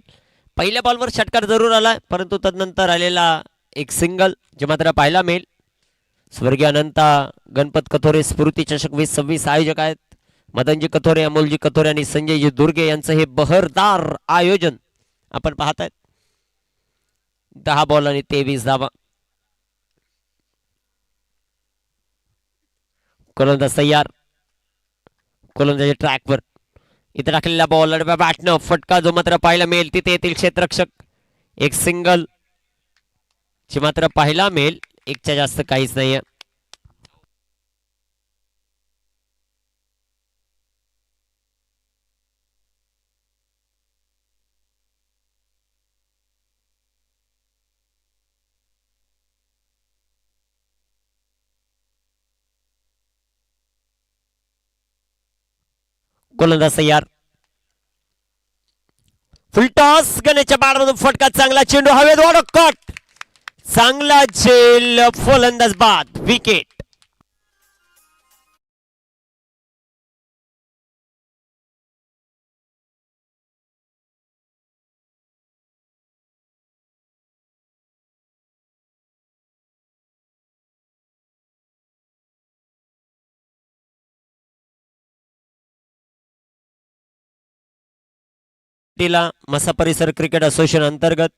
पहिल्या बॉलवर षटकार जरूर आलाय परंतु तदनंतर आलेला एक सिंगल जे मात्र पाहायला मिळेल. स्वर्गीय अनंता गणपत कथोरे स्फूर्ती चषक 2026 आयोजक आहेत. मदनजी कथोरे, अमोलजी कथोरे आणि संजयजी दुर्गे यांचं हे बहरदार आयोजन आपण पाहतायत. 10 बॉल आणि 23 धावा. गोलंदाज तयार. गोलंदाजी ट्रॅकवर. इथे टाकलेला बॉल बॅटनं फटका जो मात्र पाहायला मिळेल. तिथे येथील क्षेत्ररक्षक. एक सिंगल जे मात्र पाहायला मिळेल. 1च्या जास्त काहीच नाहीये. गोलंदाज तयार. फुलटॉस. गणेशच्या बाळामधून फटका. चांगला चेंडू हवेत. कट. चांगला झेल. फलंदाज बाद. विकेट. तिला मसा परिसर क्रिकेट असोसिएशन अंतर्गत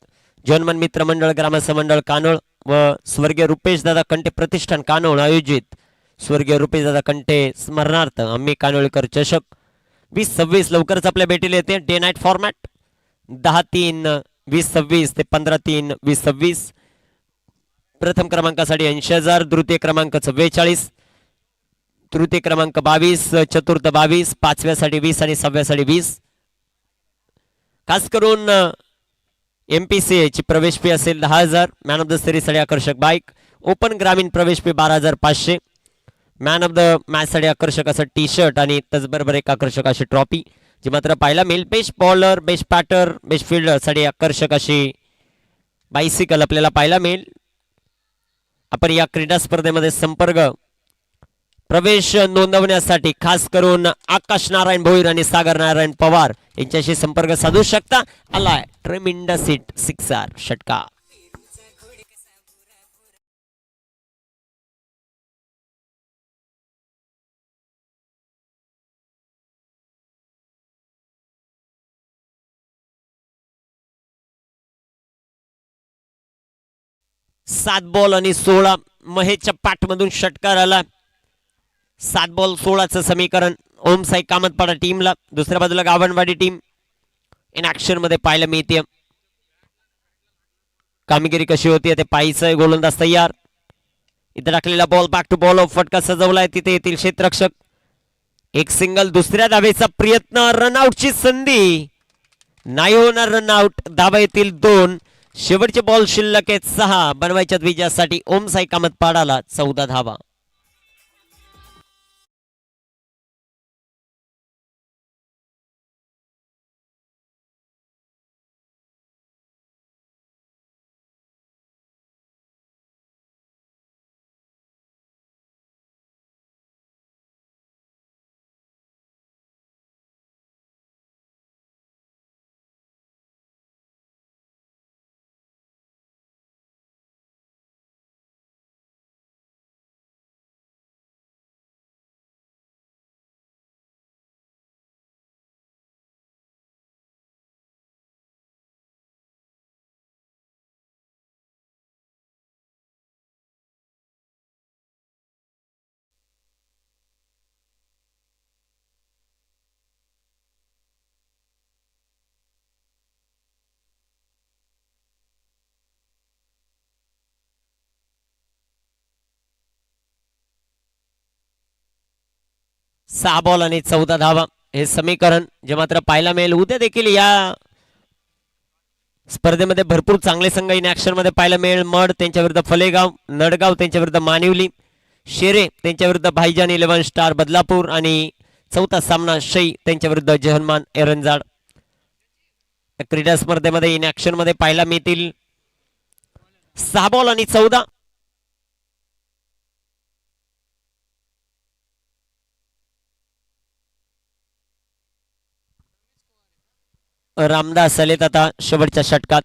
जनमन मित्र मंडळ ग्रामस्थ मंडळ कानोळ व स्वर्गीय रुपेश दादा कंटे प्रतिष्ठान कानोळ आयोजित स्वर्गीय रुपेश दादा कंटे स्मरणार्थ आम्ही कानोळकर चषक 20-26 लवकरच आपल्या भेटीला येते. डे नाईट फॉर्मॅट 10-3-20-26 ते 15-3 20-26. प्रथम क्रमांकासाठी 80,000, द्वितीय क्रमांक 44, तृतीय क्रमांक 22, चतुर्थ 22, पाचव्यासाठी 20 आणि सहाव्यासाठी 20. खास करून MPCA ची प्रवेश फी असेल 10,000. मॅन ऑफ द सिरीजसाठी आकर्षक बाईक. ओपन ग्रामीण प्रवेश fee 12,500. Man of the match साठी आकर्षक असं टी शर्ट आणि त्याचबरोबर एक आकर्षक अशी ट्रॉफी जी मात्र पाहायला मिळेल. Best bowler, best batter, best fielder साठी आकर्षक अशी बायसिकल आपल्याला पाहायला मिळेल. आपण या क्रीडा स्पर्धेमध्ये संपर्क प्रवेश नोंदवण्यासाठी खास करून आकाश नारायण भोईर आणि सागर नारायण पवार यांच्याशी संपर्क साधू शकता. आलाय ट्रेमिंडस हिट सिक्सर षटकार. सात बॉल आणि 16 महेशच्या पाठमधून षटकार आला. 7 बॉल 16चं समीकरण ओम साई कामतपाडा टीमला. दुसऱ्या बाजूला गावणवाडी टीम इन ऍक्शन मध्ये पाहायला मिळते. कामगिरी कशी होती ते पाहायचंय. गोलंदाज तयार. इथे टाकलेला ball back to ball off फटका सजवलाय. तिथे येतील क्षेत्ररक्षक. एक सिंगल. दुसऱ्या धावेचा प्रयत्न. रनआउटची संधी नाही होणार. रनआउट. धावा येतील 2. शेवटचे बॉल शिल्लक आहेत 6. बनवायच्या विजयासाठी ओम साई कामतपाडाला 14 धावा. सहा बॉल आणि 14 धावा हे समीकरण जे मात्र पाहायला मिळेल. उद्या देखील या स्पर्धेमध्ये भरपूर चांगले संघ इन ऍक्शन मध्ये पाहायला मिळेल. मड त्यांच्या विरुद्ध फलेगाव, नडगाव त्यांच्या विरुद्ध मानिवली, शेरे त्यांच्या विरुद्ध भाईजान 11 स्टार बदलापूर आणि चौथा सामना शई त्यांच्या विरुद्ध जहनमान एरंजाड. क्रीडा स्पर्धेमध्ये इन ऍक्शन मध्ये पाहायला मिळतील 6 बॉल आणि 14. रामदास आलेत आता शेवटच्या षटकात.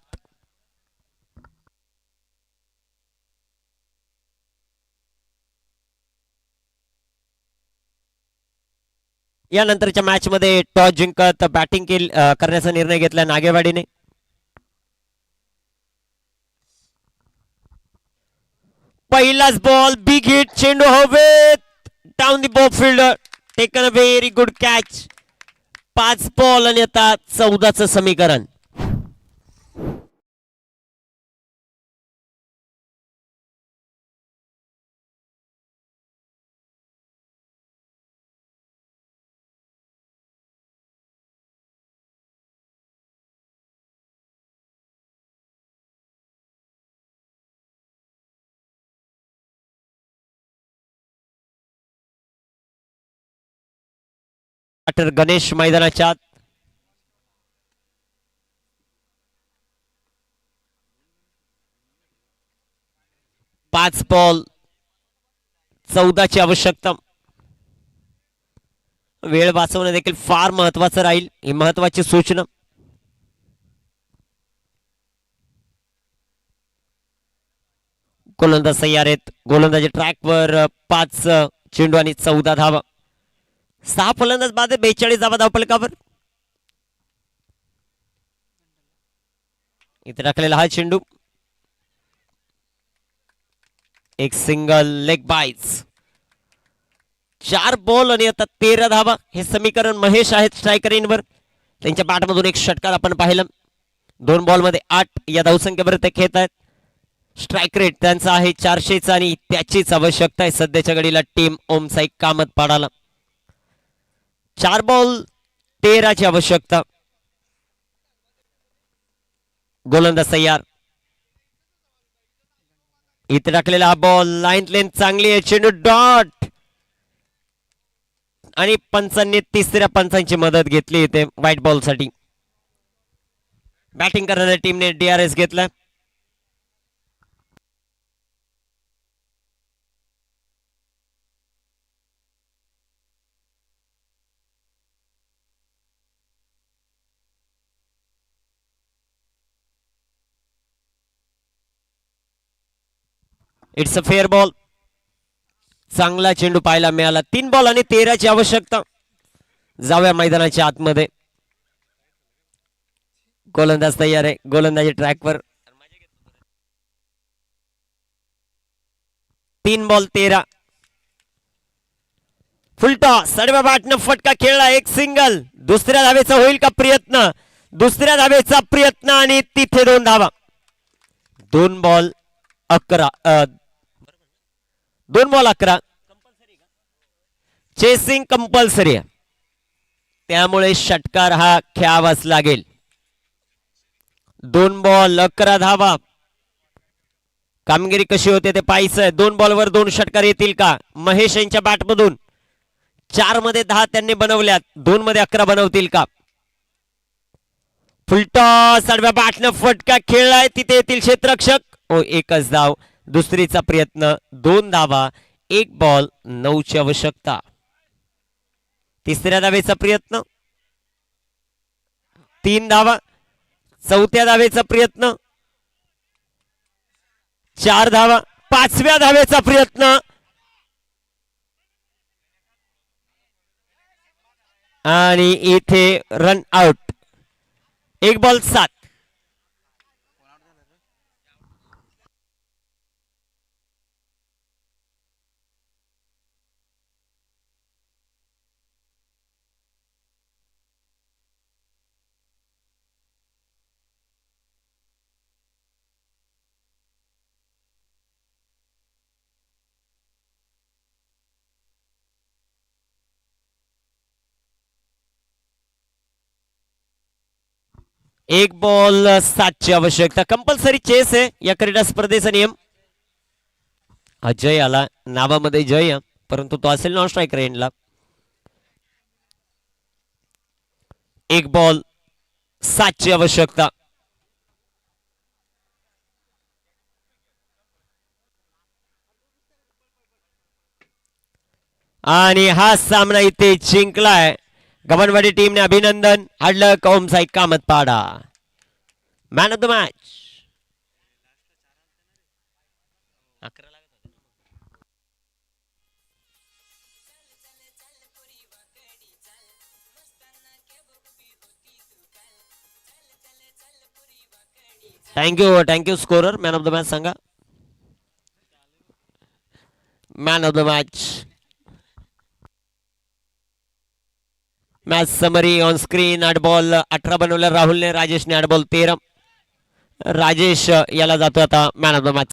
यानंतरच्या मॅच मध्ये टॉस जिंकत बॅटिंग करण्याचा निर्णय घेतला नागेवाडीने. पहिलाच बॉल बिग हिट. चेंडू हवेत down the ball fielder taken a very good catch. 5 ball आणि आता 14चं समीकरण. गणेश मैदानाच्या आत. पाच बॉल 14ची आवश्यकता. वेळ वाचवणं देखील फार महत्वाचं राहील. ही महत्वाची सूचना. गोलंदाज तयार आहेत. गोलंदाजी ट्रॅकवर 5 चेंडू आणि 14 धावा. 6 फलंदाज बाद 42 धावा धावफलकावर. इथे टाकलेला हा चेंडू, एक सिंगल, लेग बाईज. 4 बॉल आणि आता 13 धावा. हे समीकरण महेश आहेत स्ट्रायकरींवर. त्यांच्या बॅटमधून एक षटकार आपण पाहिलं. 2 बॉलमध्ये 8 या धावसंख्येवर ते खेळत आहेत. स्ट्राईक रेट त्यांचा आहे 400चा आणि त्याचीच आवश्यकता आहे सध्याच्या घडीला टीम ओमचा एक कामत पाडाला. 4 बॉल 13 ची आवश्यकता. गोलंदाज तयार. इथे टाकलेला हा बॉल, लाईन लेंथ चांगली आहे, चेंडू डॉट. आणि पंचांनी तिसऱ्या पंचांची मदत घेतली इथे व्हाईट बॉल साठी. बॅटिंग करणाऱ्या टीमने DRS घेतला. It's a fair ball. चांगला चेंडू पाहायला मिळाला. 3 बॉल आणि 13 ची आवश्यकता. जाऊया मैदानाच्या आतमध्ये. गोलंदाज तयार आहे. गोलंदाजी ट्रॅकवर. 3 बॉल 13. फुलटॉस. आडव्या बॅटनं फटका खेळला, एक सिंगल. दुसऱ्या धावेचा होईल का प्रयत्न? दुसऱ्या धावेचा प्रयत्न आणि तिथे 2 धावा. 2 बॉल 11. 2 बॉल 11. चेसिंग कंपल्सरी आहे, त्यामुळे षटकार हा खेळावाच लागेल. 2 बॉल 11 धावा. कामगिरी कशी होते ते पाहायचंय. 2 बॉलवर 2 षटकार येतील का महेश यांच्या बॅटमधून? 4 मध्ये 10 त्यांनी बनवल्यात, 2 मध्ये 11 बनवतील का? फुलटॉस. आडव्या बॅटनं फटका खेळलाय, तिथे येतील क्षेत्ररक्षक. ओ, एकच धाव. दुसरीचा प्रयत्न, 2 धावा. 1 बॉल 9 ची आवश्यकता. तिसऱ्या धावेचा प्रयत्न, 3 धावा. चौथ्या धावेचा प्रयत्न, 4 धावा. 5व्या धावेचा प्रयत्न आणि इथे रन आउट. 1 बॉल 7. एक बॉल 7 ची आवश्यकता. कंपल्सरी चेस आहे या क्रीडा स्पर्धेचा नियम. अजय आला, नावामध्ये जय, परंतु तो असेल नॉन स्ट्रायकर एंडला. 1 बॉल 7 ची आवश्यकता. आणि हा सामना इथे जिंकलाय गव्हाणवाडी टीमने. अभिनंदन. हाडलक ओमचा एक कामत पाडा. Man of the match. Thank you scorer. Man of the match सांगा. Man of the match. Match summary on screen. 8 ball 18 बनवल्या राहुलने, राजेशने 8 बॉल 13. राजेश याला जातो आता मॅन ऑफ द मॅच.